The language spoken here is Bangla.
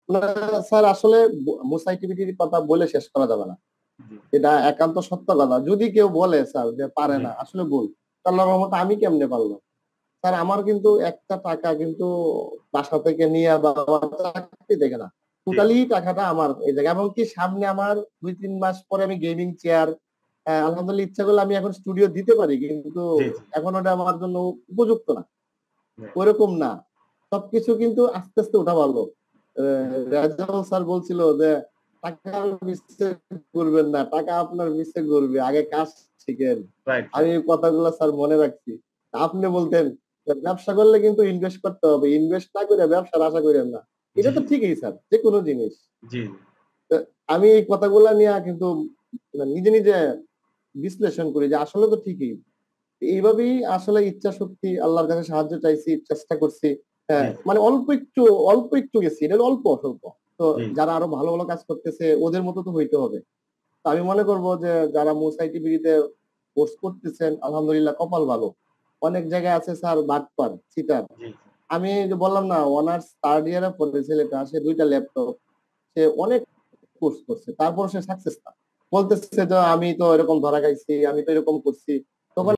না, স্যার আসলে মুসাইটিভিটির কথা বলে শেষ করা যাবে না। জি, এটা একান্ত সত্য কথা। যদি কেউ বলে স্যার যে পারে জি, না, আসলে ভুল। আল্লাহর রহমতে আমি কেমনে পারলাম? স্যার আমার কিন্তু একটা টাকা কিন্তু বাসা থেকে নিয়ে বা আমার চাকরি থেকে না, জি, টোটালি টাকাটা আমার এই জায়গায়। এমনকি সামনে আমার 2-3 মাস পরে আমি গেমিং চেয়ার, আলহামদুলিল্লাহ ইচ্ছা করলে আমি এখন স্টুডিও দিতে পারি, কিন্তু জি, জি, এখন ওটা আমার জন্য উপযুক্ত না, জি, ওইরকম না। সবকিছু কিন্তু আস্তে আস্তে উঠা ভালো। রাজাও স্যার বলছিল যে টাকার পিছে ঘুরবেন না, টাকা আপনার পিছে ঘুরবে, আগে কাজ শিখেন। রাইট, আমি রাইট, এই কথাগুলো স্যার মনে রাখছি। আপনি বলতেন যে ব্যবসা করলে কিন্তু ইনভেস্ট করতে হবে, ইনভেস্ট না করে ব্যবসার আশা করেন না। এটা জি, তো ঠিকই স্যার, যে কোনো জিনিস। জি, তো আমি এই কথাগুলা নিয়ে কিন্তু নিজে নিজে বিশ্লেষণ করি যে আসলে তো ঠিকই। এইভাবেই আসলে ইচ্ছা শক্তি, আল্লাহর কাছে সাহায্য চাইছি, চেষ্টা করছি। জি, হ্যাঁ, মানে অল্প একটু গেছি, এটা হলো অল্প স্বল্প। তো জি, যারা আরো ভালো ভালো কাজ করতেছে ওদের মতো তো হইতে হবে। তো আমি মনে করবো যে যারা মুসাইটি বিড়িতে কোর্স করতেছেন, আলহামদুলিল্লাহ কপাল ভালো। অনেক জায়গায় আছে স্যার বাটপার, চিটার। জি, আমি যে বললাম না, অনার্স থার্ড ইয়ারে পড়ে ছেলেটা, সে 2টা ল্যাপটপ, সে অনেক কোর্স করছে, তারপর সে সাকসেস না। বলতেছে যে আমি তো এরকম ধরা খাইছি, আমি তো এরকম করছি।